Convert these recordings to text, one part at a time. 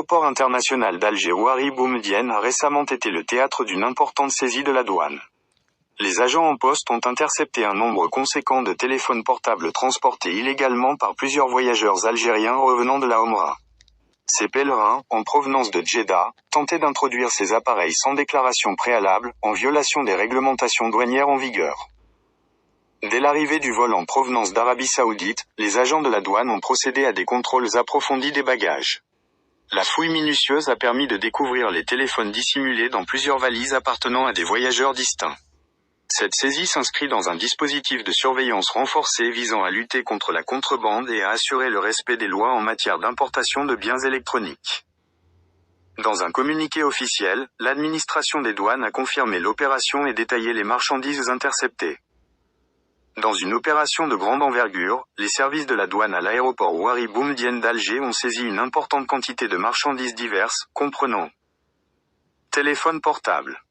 L'aéroport international d'Alger Ouari Boumedienne a récemment été le théâtre d'une importante saisie de la douane. Les agents en poste ont intercepté un nombre conséquent de téléphones portables transportés illégalement par plusieurs voyageurs algériens revenant de la Omra. Ces pèlerins, en provenance de Djeddah, tentaient d'introduire ces appareils sans déclaration préalable, en violation des réglementations douanières en vigueur. Dès l'arrivée du vol en provenance d'Arabie Saoudite, les agents de la douane ont procédé à des contrôles approfondis des bagages. La fouille minutieuse a permis de découvrir les téléphones dissimulés dans plusieurs valises appartenant à des voyageurs distincts. Cette saisie s'inscrit dans un dispositif de surveillance renforcé visant à lutter contre la contrebande et à assurer le respect des lois en matière d'importation de biens électroniques. Dans un communiqué officiel, l'administration des douanes a confirmé l'opération et détaillé les marchandises interceptées. Dans une opération de grande envergure, les services de la douane à l'aéroport Ouari Boumedienne d'Alger ont saisi une importante quantité de marchandises diverses, comprenant téléphone portable,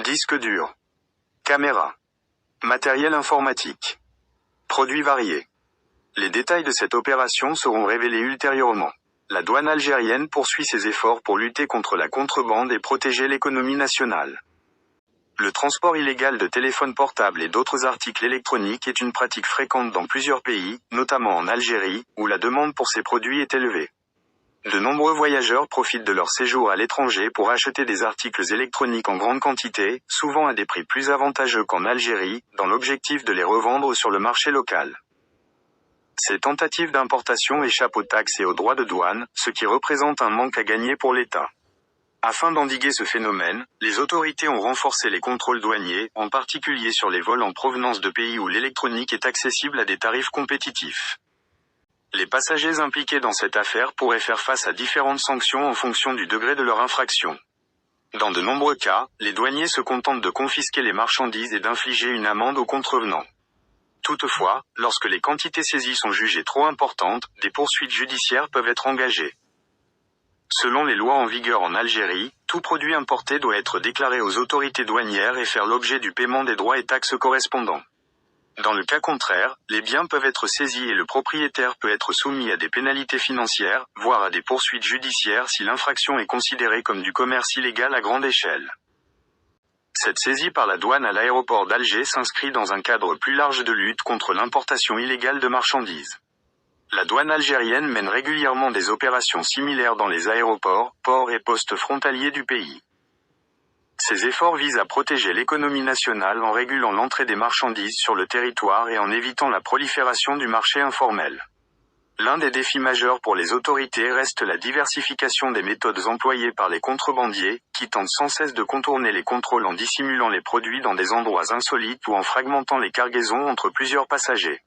disque dur, caméra, matériel informatique, produits variés. Les détails de cette opération seront révélés ultérieurement. La douane algérienne poursuit ses efforts pour lutter contre la contrebande et protéger l'économie nationale. Le transport illégal de téléphones portables et d'autres articles électroniques est une pratique fréquente dans plusieurs pays, notamment en Algérie, où la demande pour ces produits est élevée. De nombreux voyageurs profitent de leur séjour à l'étranger pour acheter des articles électroniques en grande quantité, souvent à des prix plus avantageux qu'en Algérie, dans l'objectif de les revendre sur le marché local. Ces tentatives d'importation échappent aux taxes et aux droits de douane, ce qui représente un manque à gagner pour l'État. Afin d'endiguer ce phénomène, les autorités ont renforcé les contrôles douaniers, en particulier sur les vols en provenance de pays où l'électronique est accessible à des tarifs compétitifs. Les passagers impliqués dans cette affaire pourraient faire face à différentes sanctions en fonction du degré de leur infraction. Dans de nombreux cas, les douaniers se contentent de confisquer les marchandises et d'infliger une amende aux contrevenants. Toutefois, lorsque les quantités saisies sont jugées trop importantes, des poursuites judiciaires peuvent être engagées. Selon les lois en vigueur en Algérie, tout produit importé doit être déclaré aux autorités douanières et faire l'objet du paiement des droits et taxes correspondants. Dans le cas contraire, les biens peuvent être saisis et le propriétaire peut être soumis à des pénalités financières, voire à des poursuites judiciaires si l'infraction est considérée comme du commerce illégal à grande échelle. Cette saisie par la douane à l'aéroport d'Alger s'inscrit dans un cadre plus large de lutte contre l'importation illégale de marchandises. La douane algérienne mène régulièrement des opérations similaires dans les aéroports, ports et postes frontaliers du pays. Ces efforts visent à protéger l'économie nationale en régulant l'entrée des marchandises sur le territoire et en évitant la prolifération du marché informel. L'un des défis majeurs pour les autorités reste la diversification des méthodes employées par les contrebandiers, qui tentent sans cesse de contourner les contrôles en dissimulant les produits dans des endroits insolites ou en fragmentant les cargaisons entre plusieurs passagers.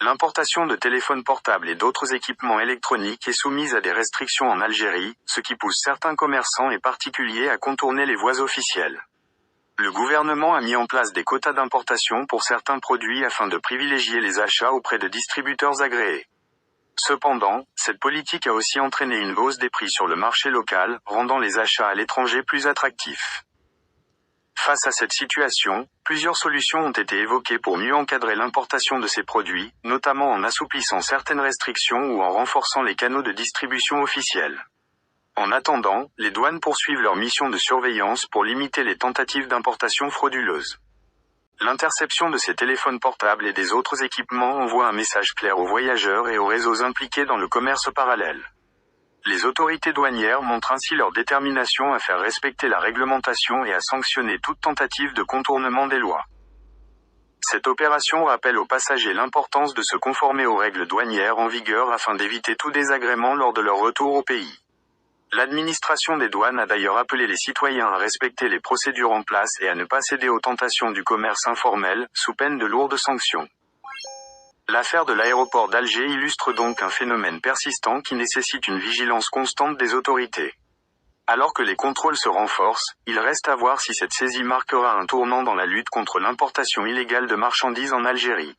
L'importation de téléphones portables et d'autres équipements électroniques est soumise à des restrictions en Algérie, ce qui pousse certains commerçants et particuliers à contourner les voies officielles. Le gouvernement a mis en place des quotas d'importation pour certains produits afin de privilégier les achats auprès de distributeurs agréés. Cependant, cette politique a aussi entraîné une hausse des prix sur le marché local, rendant les achats à l'étranger plus attractifs. Face à cette situation, plusieurs solutions ont été évoquées pour mieux encadrer l'importation de ces produits, notamment en assouplissant certaines restrictions ou en renforçant les canaux de distribution officiels. En attendant, les douanes poursuivent leur mission de surveillance pour limiter les tentatives d'importation frauduleuses. L'interception de ces téléphones portables et des autres équipements envoie un message clair aux voyageurs et aux réseaux impliqués dans le commerce parallèle. Les autorités douanières montrent ainsi leur détermination à faire respecter la réglementation et à sanctionner toute tentative de contournement des lois. Cette opération rappelle aux passagers l'importance de se conformer aux règles douanières en vigueur afin d'éviter tout désagrément lors de leur retour au pays. L'administration des douanes a d'ailleurs appelé les citoyens à respecter les procédures en place et à ne pas céder aux tentations du commerce informel, sous peine de lourdes sanctions. L'affaire de l'aéroport d'Alger illustre donc un phénomène persistant qui nécessite une vigilance constante des autorités. Alors que les contrôles se renforcent, il reste à voir si cette saisie marquera un tournant dans la lutte contre l'importation illégale de marchandises en Algérie.